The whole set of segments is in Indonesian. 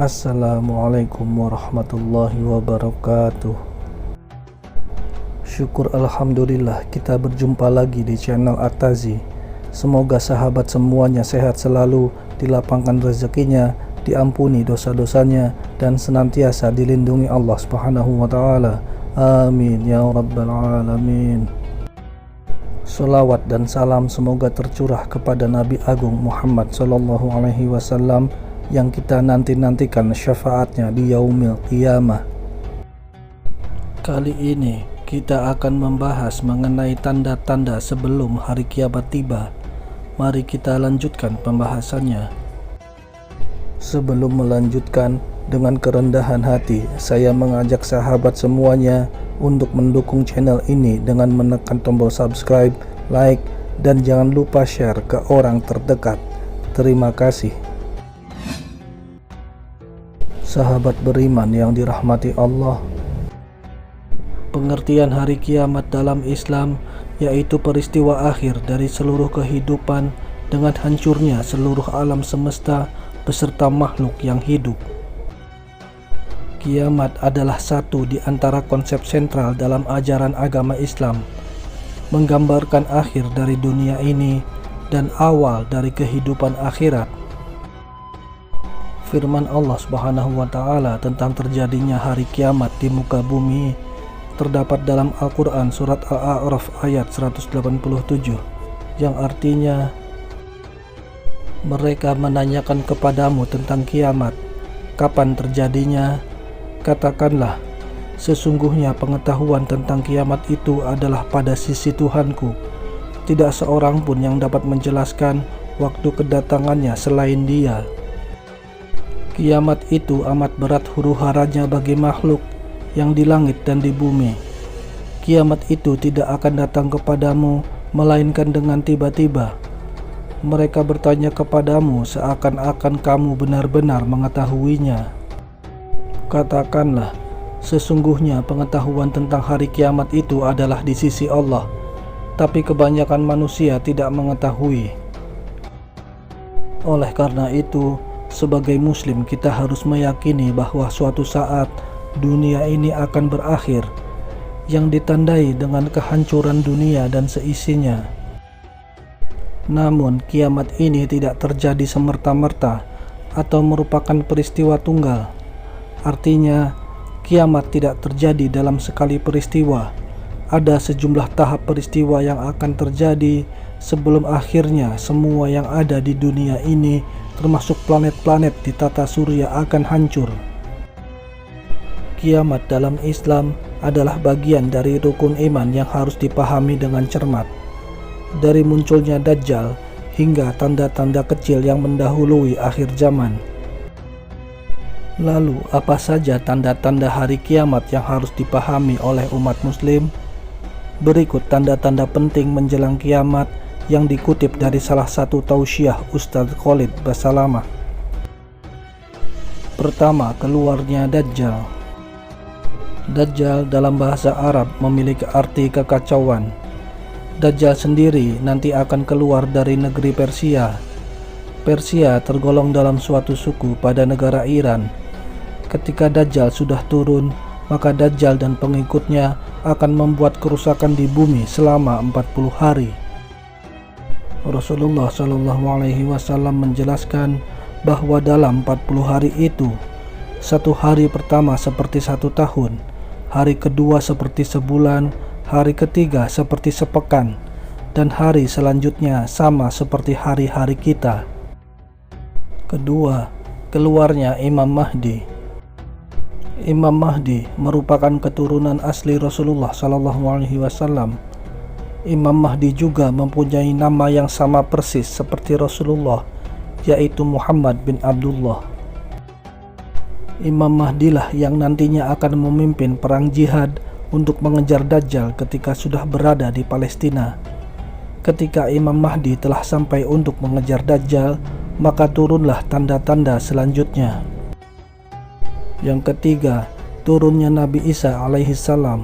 Assalamualaikum warahmatullahi wabarakatuh. Syukur alhamdulillah kita berjumpa lagi di channel At-Tazi. Semoga sahabat semuanya sehat selalu, dilapangkan rezekinya, diampuni dosa-dosanya, dan senantiasa dilindungi Allah Subhanahu wa Ta'ala. Amin ya rabbal alamin. Salawat dan salam semoga tercurah kepada Nabi Agung Muhammad sallallahu alaihi wasallam yang kita nantikan syafaatnya di yaumil qiyamah. Kali ini kita akan membahas mengenai tanda-tanda sebelum hari kiamat tiba. Mari kita lanjutkan pembahasannya. Sebelum melanjutkan, dengan kerendahan hati saya mengajak sahabat semuanya untuk mendukung channel ini dengan menekan tombol subscribe, like, dan jangan lupa share ke orang terdekat. Terima kasih. Sahabat beriman yang dirahmati Allah, pengertian hari kiamat dalam Islam yaitu peristiwa akhir dari seluruh kehidupan dengan hancurnya seluruh alam semesta beserta makhluk yang hidup. Kiamat adalah satu di antara konsep sentral dalam ajaran agama Islam, menggambarkan akhir dari dunia ini dan awal dari kehidupan akhirat. Firman Allah Subhanahu wa Ta'ala tentang terjadinya hari kiamat di muka bumi terdapat dalam Al-Quran surat Al-A'raf ayat 187, yang artinya, mereka menanyakan kepadamu tentang kiamat, kapan terjadinya? Katakanlah, sesungguhnya pengetahuan tentang kiamat itu adalah pada sisi Tuhanku. Tidak seorang pun yang dapat menjelaskan waktu kedatangannya selain Dia. Kiamat itu amat berat huru-haranya bagi makhluk yang di langit dan di bumi. Kiamat itu tidak akan datang kepadamu melainkan dengan tiba-tiba. Mereka bertanya kepadamu seakan-akan kamu benar-benar mengetahuinya. Katakanlah, sesungguhnya pengetahuan tentang hari kiamat itu adalah di sisi Allah, tapi kebanyakan manusia tidak mengetahui. Oleh karena itu, sebagai muslim kita harus meyakini bahwa suatu saat dunia ini akan berakhir, yang ditandai dengan kehancuran dunia dan seisinya. Namun kiamat ini tidak terjadi semerta-merta atau merupakan peristiwa tunggal. Artinya, kiamat tidak terjadi dalam sekali peristiwa. Ada sejumlah tahap peristiwa yang akan terjadi sebelum akhirnya semua yang ada di dunia ini, termasuk planet-planet di tata surya, akan hancur. Kiamat dalam Islam adalah bagian dari rukun iman yang harus dipahami dengan cermat. Dari munculnya Dajjal hingga tanda-tanda kecil yang mendahului akhir zaman. Lalu, apa saja tanda-tanda hari kiamat yang harus dipahami oleh umat muslim? Berikut tanda-tanda penting menjelang kiamat yang dikutip dari salah satu tausiah Ustadz Khalid Basalamah. Pertama, keluarnya Dajjal. Dajjal dalam bahasa Arab memiliki arti kekacauan. Dajjal sendiri nanti akan keluar dari negeri Persia. Persia tergolong dalam suatu suku pada negara Iran. Ketika Dajjal sudah turun, maka Dajjal dan pengikutnya akan membuat kerusakan di bumi selama 40 hari. Rasulullah Shallallahu Alaihi Wasallam menjelaskan bahwa dalam 40 hari itu, satu hari pertama seperti 1 tahun, hari kedua seperti sebulan, hari ketiga seperti sepekan, dan hari selanjutnya sama seperti hari-hari kita. Kedua, keluarnya Imam Mahdi. Imam Mahdi merupakan keturunan asli Rasulullah Sallallahu Alaihi Wasallam. Imam Mahdi juga mempunyai nama yang sama persis seperti Rasulullah, yaitu Muhammad bin Abdullah. Imam Mahdilah yang nantinya akan memimpin perang jihad untuk mengejar Dajjal ketika sudah berada di Palestina. Ketika Imam Mahdi telah sampai untuk mengejar Dajjal, maka turunlah tanda-tanda selanjutnya. Yang ketiga, turunnya Nabi Isa alaihi salam.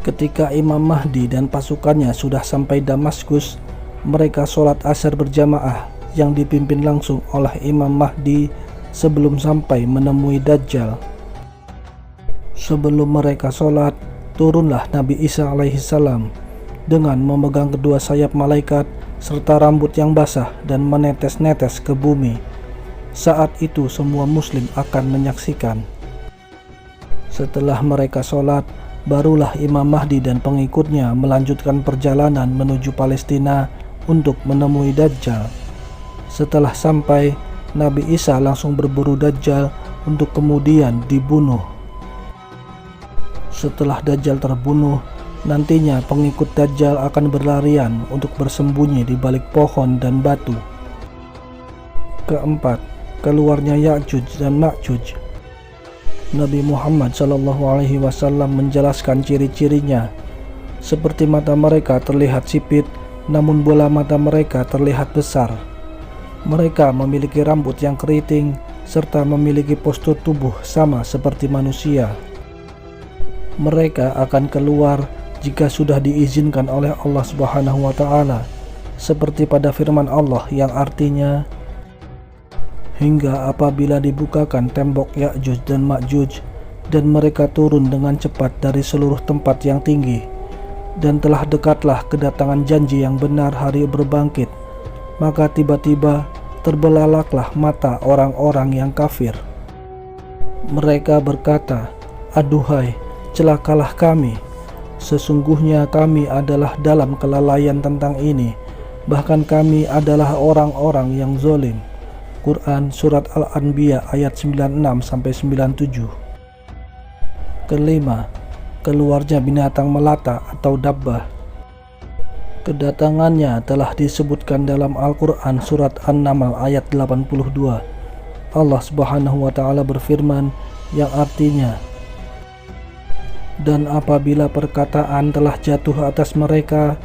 Ketika Imam Mahdi dan pasukannya sudah sampai Damaskus, mereka sholat asar berjamaah yang dipimpin langsung oleh Imam Mahdi sebelum sampai menemui Dajjal. Sebelum mereka sholat, turunlah Nabi Isa alaihissalam dengan memegang kedua sayap malaikat serta rambut yang basah dan menetes-netes ke bumi. Saat itu semua muslim akan menyaksikan. Setelah mereka sholat, barulah Imam Mahdi dan pengikutnya melanjutkan perjalanan menuju Palestina untuk menemui Dajjal. Setelah sampai, Nabi Isa langsung berburu Dajjal untuk kemudian dibunuh. Setelah Dajjal terbunuh, nantinya pengikut Dajjal akan berlarian untuk bersembunyi di balik pohon dan batu. Keempat, keluarnya Ya'juj dan Ma'juj. Nabi Muhammad SAW menjelaskan ciri-cirinya. Seperti mata mereka terlihat sipit, namun bola mata mereka terlihat besar. Mereka memiliki rambut yang keriting, serta memiliki postur tubuh sama seperti manusia. Mereka akan keluar jika sudah diizinkan oleh Allah Subhanahu wa Ta'ala, seperti pada firman Allah yang artinya, hingga apabila dibukakan tembok Ya'juj dan Ma'juj, dan mereka turun dengan cepat dari seluruh tempat yang tinggi, dan telah dekatlah kedatangan janji yang benar hari berbangkit, maka tiba-tiba terbelalaklah mata orang-orang yang kafir. Mereka berkata, "Aduhai, celakalah kami. Sesungguhnya kami adalah dalam kelalaian tentang ini, bahkan kami adalah orang-orang yang zalim." Quran Surat Al-Anbiya ayat 96-97. Kelima, keluarnya binatang melata atau dabbah. Kedatangannya telah disebutkan dalam Al-Quran Surat An-Naml ayat 82. Allah Subhanahu wa Ta'ala berfirman yang artinya, "Dan apabila perkataan telah jatuh atas mereka,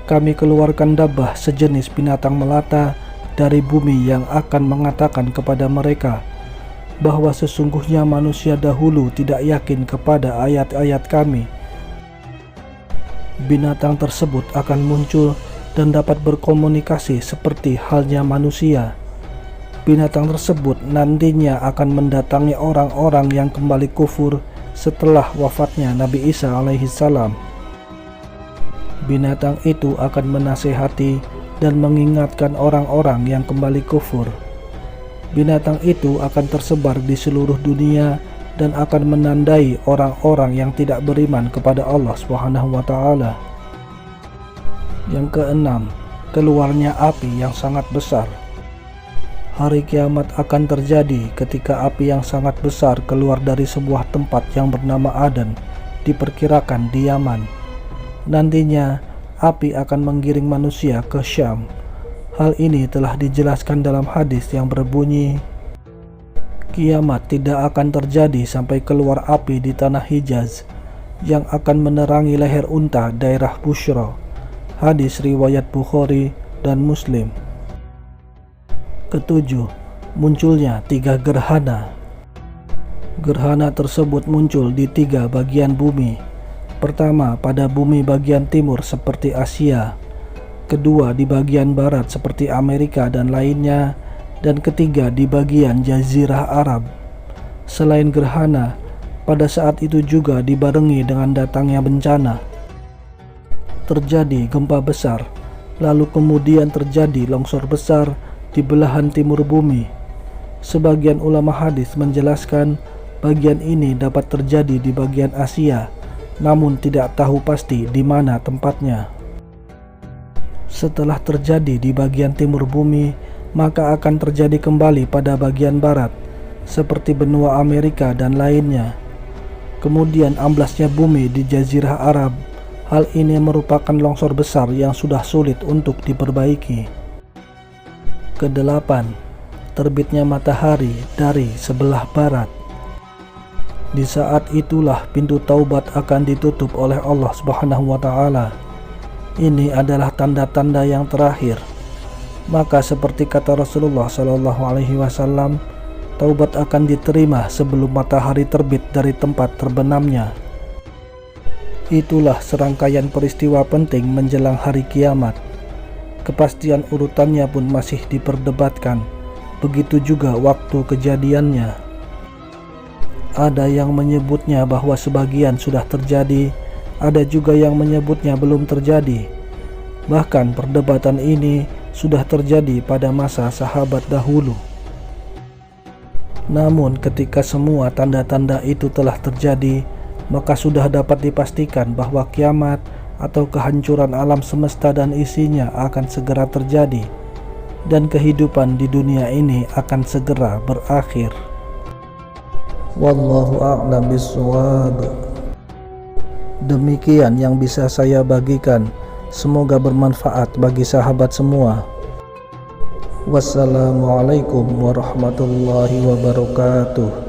kami keluarkan dabbah sejenis binatang melata dari bumi yang akan mengatakan kepada mereka bahwa sesungguhnya manusia dahulu tidak yakin kepada ayat-ayat kami. Binatang tersebut akan muncul dan dapat berkomunikasi seperti halnya manusia. Binatang tersebut nantinya akan mendatangi orang-orang yang kembali kufur setelah wafatnya Nabi Isa alaihissalam. Binatang itu akan menasihati dan mengingatkan orang-orang yang kembali kufur. Binatang itu akan tersebar di seluruh dunia dan akan menandai orang-orang yang tidak beriman kepada Allah Subhanahu wa Ta'ala. Yang keenam, keluarnya api yang sangat besar. Hari kiamat akan terjadi ketika api yang sangat besar keluar dari sebuah tempat yang bernama Aden, diperkirakan di Yaman. Nantinya api akan menggiring manusia ke Syam. Hal ini telah dijelaskan dalam hadis yang berbunyi, kiamat tidak akan terjadi sampai keluar api di tanah Hijaz yang akan menerangi leher unta daerah Bushra. Hadis riwayat Bukhari dan Muslim. Ketujuh, munculnya 3 gerhana. Gerhana tersebut muncul di 3 bagian bumi. Pertama, pada bumi bagian timur seperti Asia, kedua di bagian barat seperti Amerika dan lainnya, dan ketiga di bagian Jazirah Arab. Selain gerhana, pada saat itu juga dibarengi dengan datangnya bencana. Terjadi gempa besar, lalu kemudian terjadi longsor besar di belahan timur bumi. Sebagian ulama hadis menjelaskan bagian ini dapat terjadi di bagian Asia, namun tidak tahu pasti di mana tempatnya. Setelah terjadi di bagian timur bumi, maka akan terjadi kembali pada bagian barat, seperti benua Amerika dan lainnya. Kemudian amblasnya bumi di Jazirah Arab. Hal ini merupakan longsor besar yang sudah sulit untuk diperbaiki. Kedelapan, terbitnya matahari dari sebelah barat. Di saat itulah pintu taubat akan ditutup oleh Allah Subhanahu wa Ta'ala. Ini adalah tanda-tanda yang terakhir. Maka seperti kata Rasulullah SAW, taubat akan diterima sebelum matahari terbit dari tempat terbenamnya. Itulah serangkaian peristiwa penting menjelang hari kiamat. Kepastian urutannya pun masih diperdebatkan. Begitu juga waktu kejadiannya. Ada yang menyebutnya bahwa sebagian sudah terjadi, ada juga yang menyebutnya belum terjadi. Bahkan perdebatan ini sudah terjadi pada masa sahabat dahulu. Namun ketika semua tanda-tanda itu telah terjadi, maka sudah dapat dipastikan bahwa kiamat atau kehancuran alam semesta dan isinya akan segera terjadi, dan kehidupan di dunia ini akan segera berakhir. Wallahu a'lam bishawab. Demikian yang bisa saya bagikan. Semoga bermanfaat bagi sahabat semua. Wassalamualaikum warahmatullahi wabarakatuh.